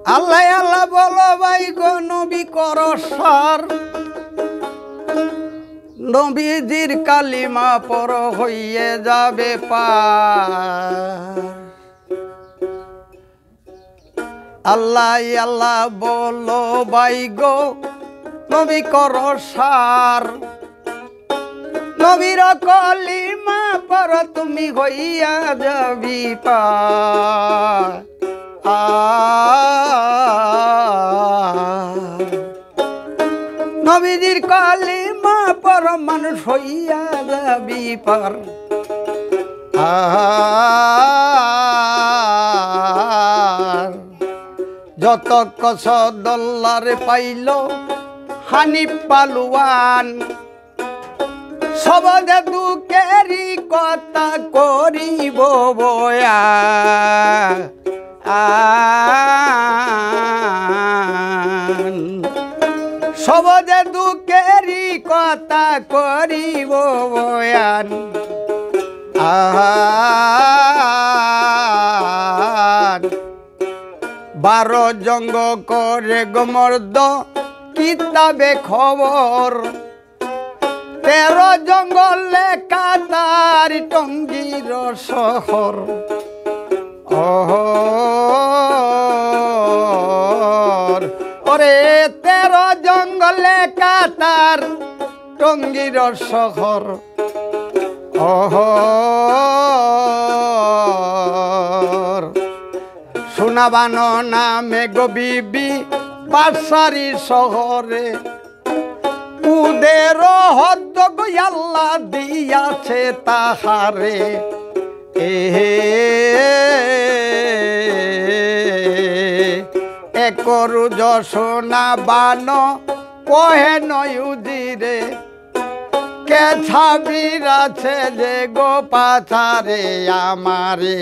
আল্লাহ আল্লাহ বলো ভাই গো নবী করো সার নবীজির কালিমা পর হইয়ে যাবে পার আল্লাহ আল্লাহ বলো ভাই গো নবী করো সার নবীর কালিমা পর তুমি হইয়া যাবি পার নবীজির কালিমা পর মানুষ হইয়া যাবি পার যত কস দল্লারে পাইল হানিফ পালুয়ান সবদে দুঃখেরই কথা করিব বয়া সবদে দুঃখেরই কথা করিব বয়ান 12 জঙ্গ করে গমর্দ কিতাবে খবর 13 জঙ্গলে কাতার টঙ্গীর শহর ওরে 13 জঙ্গলে কাতার টঙ্গীর শহর শোনাবানো নামে গো বিবি বাসারি শহরে উদের হদ্দ গো আল্লাহ দিয়াছে তাহারে একরু শোনাবানো কহে নয়ুজিরে কে ছাবির আছে যে গো পাথারে আমারে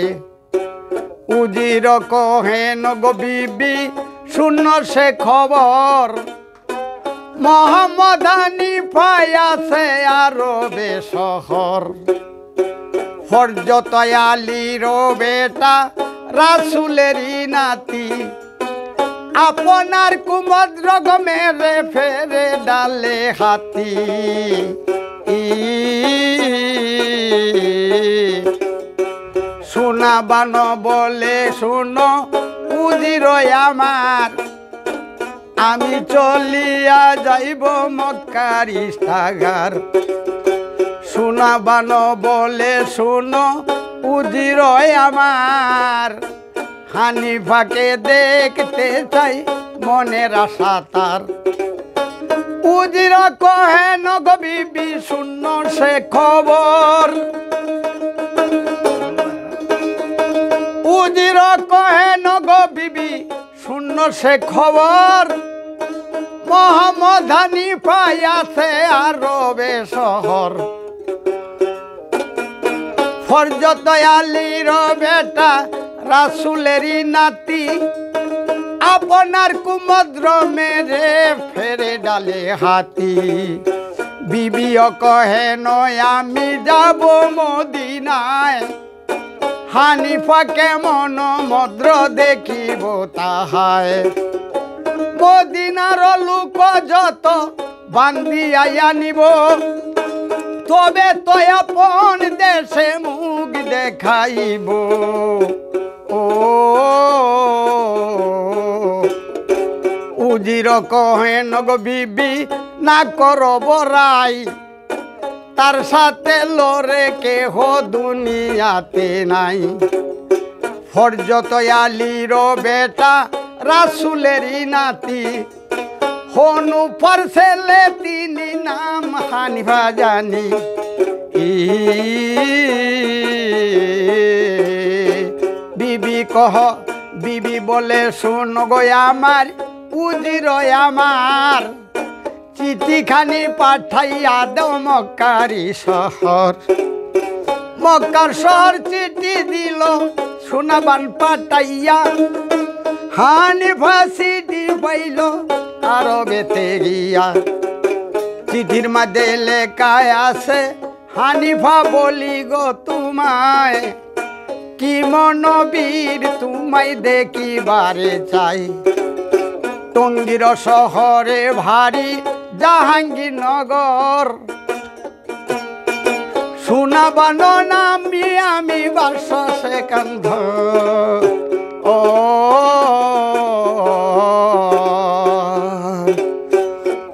উজির কহেন গো বিবি শূন্য সে খবর মোহাম্মদ হানিফাই আছে আরবে শহর হযরত আলীর বেটা রাসূলেরই নাতি আপনার কুমদ্র মেরে ফেরে ডালে হাতি শোনাবানো বলে শুনো উজির আমার আমি চলিয়া যাইব মক্কার ইস্তাগার শোনাবানো বলে শুনো উজির আমার হানিফাকে দেখতে চাই মনের আশা তার উজির কহেন গো বিবি শূন্য সে খবর উজির কহেন গো বিবি শূন্য সে খবর মোহাম্মদ হানিফাই আছে আরবে শহর হযরত আলীর বেটা রাসূলেরই নাতি আপনার কুমদ্র মেরে ফেরে ডালে হাতি বিবিও কহেন আমি যাব মদিনায় হানিফা কেমন মদ্র দেখিব তাহায় মদিনার লোক যত বান্ধিয়া নিব তবে তো আপন দেশে মুখ দেখাইব উজির কহেন গো বিবি না করো বড়াই তার সাথে লড়ে কেহ দুনিয়াতে নাই হযরত আলীর বেটা রাসূলেরই নাতি হনুফার ছেলে তিনি নাম হানিফা জানি বিবি কহ বিবি বলে শুন গো আমার উজির আমার চিঠিখানি পাঠাইয়া দাও মক্কারি শহর মক্কার শহর চিঠি দিল শোনাবান পাঠাইয়া হানিফা চিঠি পাইল আরবেতে গিয়া চিঠির মধ্যে লেখায় আছে হানিফা বলি গো তোমায় কি মনবীর তোমায় দেখিবারে চাই টঙ্গীর শহরে ভারী জাহাঙ্গীরনগর শোনাবানো নামি আমি বাস সেকান্ধ ও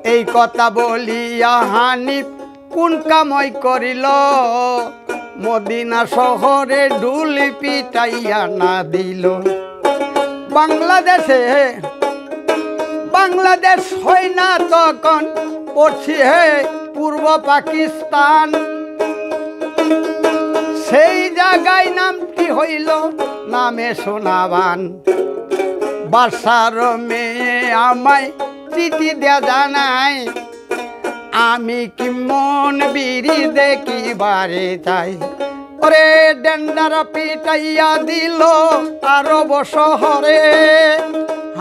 এই কথা বলিয়া হানিফ কোন কামই করিল মদিনা শহরে ঢুলি পিটাইয়া না দিল বাংলাদেশ হয় না তখন পড়ছি হে পূর্ব পাকিস্তান সেই জায়গায় নামটি হইল নামে সোনাবান বাসার মেয়ে আমায় চিঠি দেয়া জানায় আমি কি মন বিড়ি দেখিবারে চাই ওরে ডেন্ডারা পিটাইয়া দিল আরব শহরে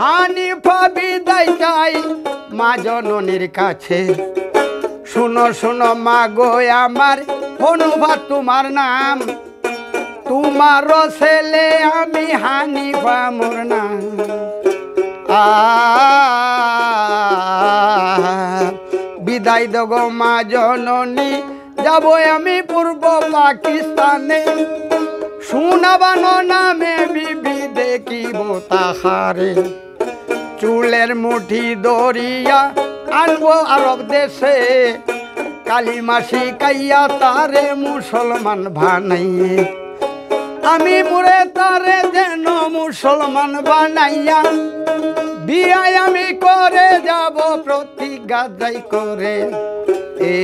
হানিফা বিদায় চাই মা জননীর কাছে শুনো শুনো মা গো আমার হনুভা তোমার নাম তোমার ছেলে আমি হানিফা মোর নাম বিদায় দগো মা জননী যাব আমি পূর্ব পাকিস্তানে শোনাবানো নামে বিবি দেখিব তাহারে চুলের মুঠি দরিয়া আনবো আরব দেশে কালিমা শিখাইয়া তারে মুসলমান বানাইয়ে আমি মুরে তারে যেন মুসলমান বানাইয়া বিয়ায় আমি করে যাব প্রতিজ্ঞা যাই করে এ